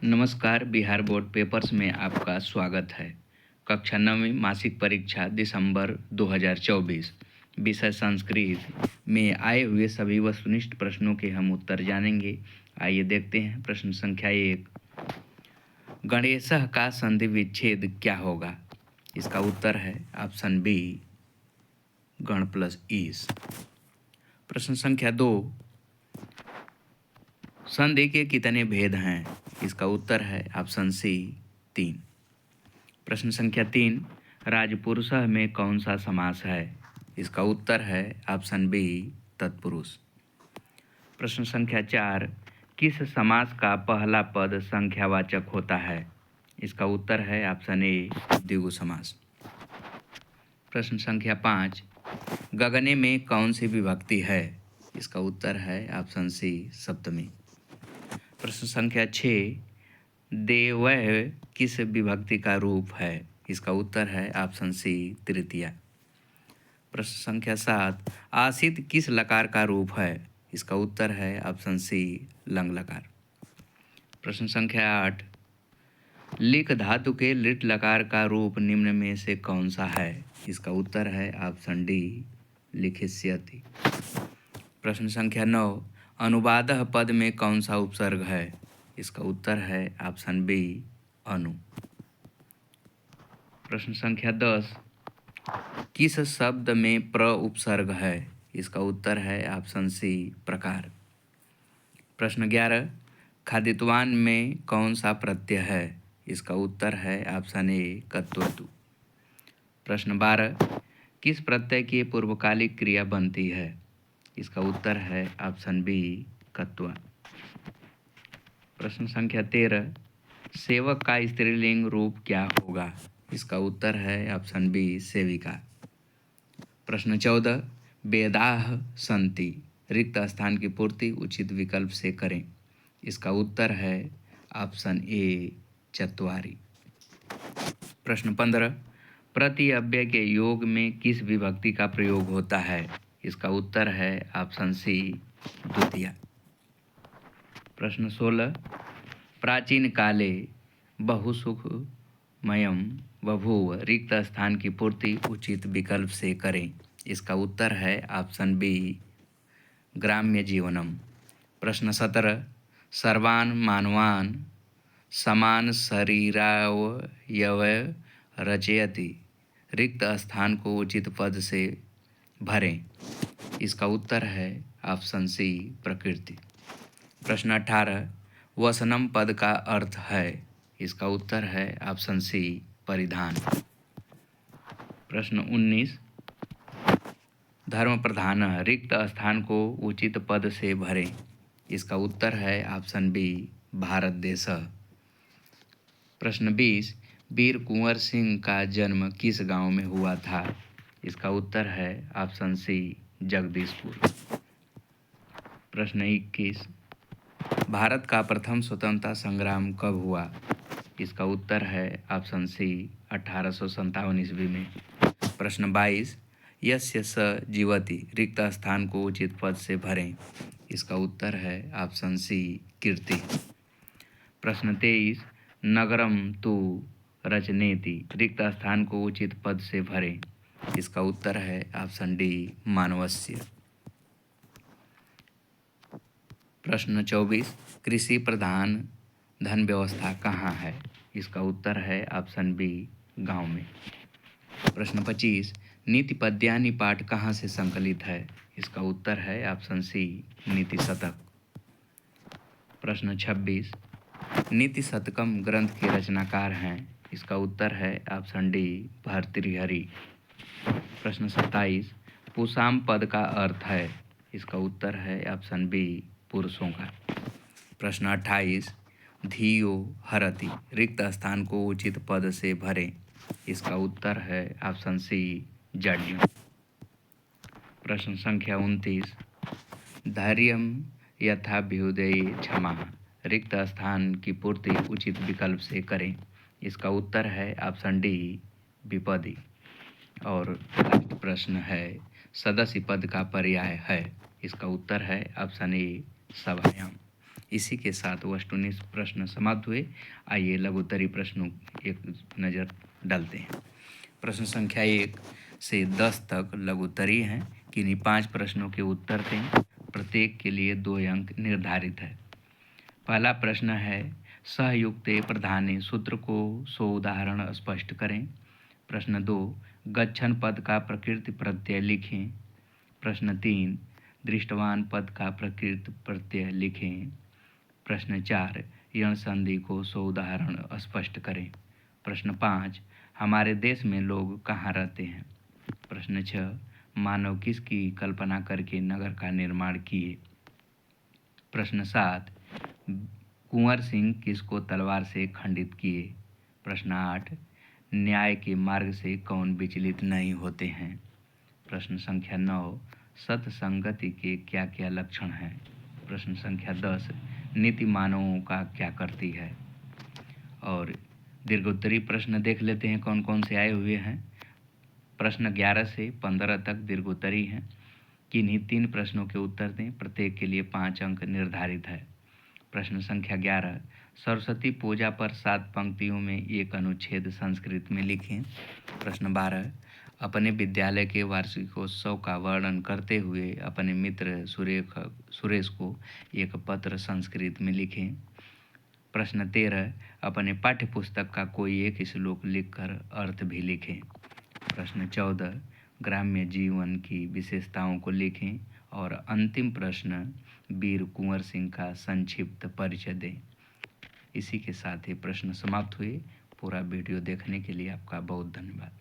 नमस्कार। Bihar board papers में आपका स्वागत है। कक्षा 9वीं मासिक परीक्षा दिसंबर 2024 विषय संस्कृत में आए हुए सभी वस्तुनिष्ठ प्रश्नों के हम उत्तर जानेंगे। आइए देखते हैं। प्रश्न संख्या 1, गणेशः का संधि विच्छेद क्या होगा? इसका उत्तर है ऑप्शन बी, गण प्लस ईस। प्रश्न संख्या 2, संधि के कितने भेद हैं? इसका उत्तर है ऑप्शन सी, 3। प्रश्न संख्या 3, राजपुरुषः में कौन सा समास है? इसका उत्तर है ऑप्शन बी, तत्पुरुष। प्रश्न संख्या 4, किस समास का पहला पद संख्यावाचक होता है? इसका उत्तर है ऑप्शन ए, द्विगु समास। प्रश्न संख्या 5, गगने में कौन सी विभक्ति है? इसका उत्तर है ऑप्शन सी, सप्तमी। प्रश्न संख्या 6, देवः किस विभक्ति का रूप है? इसका उत्तर है ऑप्शन सी, तृतीया। प्रश्न संख्या 7, आसित किस लकार का रूप है? इसका उत्तर है ऑप्शन सी, लंग लकार। प्रश्न संख्या 8, लिक धातु के लिट लकार का रूप निम्न में से कौन सा है? इसका उत्तर है ऑप्शन डी, लिखिष्यति। प्रश्न संख्या 9, अनुवादः पद में कौन सा उपसर्ग है? इसका उत्तर है ऑप्शन बी, अनु। प्रश्न संख्या 10, किस शब्द में प्र उपसर्ग है? इसका उत्तर है ऑप्शन सी, प्रकार। प्रश्न 11, खादितवान में कौन सा प्रत्यय है? इसका उत्तर है ऑप्शन ए, कत्वतु। प्रश्न 12, किस प्रत्यय की पूर्वकालिक क्रिया बनती है? इसका उत्तर है ऑप्शन बी, कत्वा। प्रश्न संख्या 13, सेवक का स्त्रीलिंग रूप क्या होगा? इसका उत्तर है ऑप्शन बी, सेविका। प्रश्न 14, वेदाः सन्ति, रिक्त स्थान की पूर्ति उचित विकल्प से करें। इसका उत्तर है ऑप्शन ए, चत्वारि। प्रश्न 15, प्रति अव्यय के योग में किस विभक्ति का प्रयोग होता है? इसका उत्तर है ऑप्शन सी, द्वितीया। प्रश्न 16, प्राचीन काले बहुसुखमयं बभूव, रिक्त स्थान की पूर्ति उचित विकल्प से करें। इसका उत्तर है ऑप्शन बी, ग्राम्य जीवनम। प्रश्न 17, सर्वान् मानवान् समान शरीरावयव रचयति, रिक्त स्थान को उचित पद से भरें। इसका उत्तर है ऑप्शन सी, प्रकृति। प्रश्न 18, वसनम पद का अर्थ है? इसका उत्तर है ऑप्शन सी, परिधान। प्रश्न 19, धर्म प्रधान, रिक्त स्थान को उचित पद से भरें। इसका उत्तर है ऑप्शन बी, भारत देश। प्रश्न 20, वीर कुंवर सिंह का जन्म किस गांव में हुआ था? इसका उत्तर है ऑप्शन सी, जगदीशपुर। प्रश्न 21, भारत का प्रथम स्वतंत्रता संग्राम कब हुआ? इसका उत्तर है ऑप्शन सी, 1857 ईस्वी में। प्रश्न 22, यस्य स जीवति, रिक्त स्थान को उचित पद से भरें। इसका उत्तर है ऑप्शन सी, कीर्ति। प्रश्न 23, नगरम तु रचनेति, रिक्त स्थान को उचित पद से भरें। इसका उत्तर है ऑप्शन डी, मानवस्य। प्रश्न 24, कृषि प्रधान धन व्यवस्था कहाँ है? इसका उत्तर है ऑप्शन बी, गांव में। प्रश्न 25, नीति पद्यानि पाठ कहाँ से संकलित है? इसका उत्तर है ऑप्शन सी, नीति शतक। प्रश्न 26, नीति शतकम ग्रंथ के रचनाकार हैं? इसका उत्तर है ऑप्शन डी, भर्तृहरि। प्रश्न 27, पुषाम पद का अर्थ है? इसका उत्तर है ऑप्शन बी, पुरुषों का। प्रश्न 28, धियो हरति, रिक्त स्थान को उचित पद से भरें। इसका उत्तर है ऑप्शन सी, जाड्य। प्रश्न संख्या 29, धैर्यं यथाभ्युदये क्षमा, रिक्त स्थान की पूर्ति उचित विकल्प से करें। इसका उत्तर है ऑप्शन डी, विपदी। और लास्ट प्रश्न है, सदस्य पद का पर्याय है? इसका उत्तर है ऑप्शन ए, सभायाम। इसी के साथ वस्तुनिष्ठ प्रश्न समाप्त हुए। आइए लघुत्तरी प्रश्नों एक नज़र डालते हैं। प्रश्न संख्या 1 से 10 तक लघुत्तरी हैं। किन्हीं 5 प्रश्नों के उत्तर दें। प्रत्येक के लिए 2 अंक निर्धारित है। पहला प्रश्न है सहयुक्ते प्रधाने सूत्र को 100 उदाहरण स्पष्ट करें। प्रश्न 2 गच्छन पद का प्रकृति प्रत्यय लिखें। प्रश्न 3 दृष्टवान पद का प्रकृति प्रत्यय लिखें। प्रश्न 4 यण संधि को 100 उदाहरण स्पष्ट करें। प्रश्न 5 हमारे देश में लोग कहाँ रहते हैं। प्रश्न 6 मानव किसकी कल्पना करके नगर का निर्माण किए। प्रश्न 7 कुंवर सिंह किसको तलवार से खंडित किए। प्रश्न 8 न्याय के मार्ग से कौन विचलित नहीं होते हैं। प्रश्न संख्या 9 सत्संगति के क्या क्या लक्षण हैं। प्रश्न संख्या 10 नीति मानवों का क्या करती है। और दीर्घोत्तरी प्रश्न देख लेते हैं कौन कौन से आए हुए हैं। प्रश्न 11 से 15 तक दीर्घोत्तरी हैं। किन्हीं 3 प्रश्नों के उत्तर दें। प्रत्येक के लिए 5 अंक निर्धारित है। प्रश्न संख्या 11 सरस्वती पूजा पर 7 पंक्तियों में एक अनुच्छेद संस्कृत में लिखें। प्रश्न 12 अपने विद्यालय के वार्षिकोत्सव का वर्णन करते हुए अपने मित्र सुरेश को एक पत्र संस्कृत में लिखें। प्रश्न 13 अपने पाठ्यपुस्तक का कोई एक श्लोक लिखकर अर्थ भी लिखें। प्रश्न 14 ग्राम्य जीवन की विशेषताओं को लिखें। और अंतिम प्रश्न वीर कुंवर सिंह का संक्षिप्त परिचय दें। इसी के साथ ही प्रश्न समाप्त हुए। पूरा वीडियो देखने के लिए आपका बहुत धन्यवाद।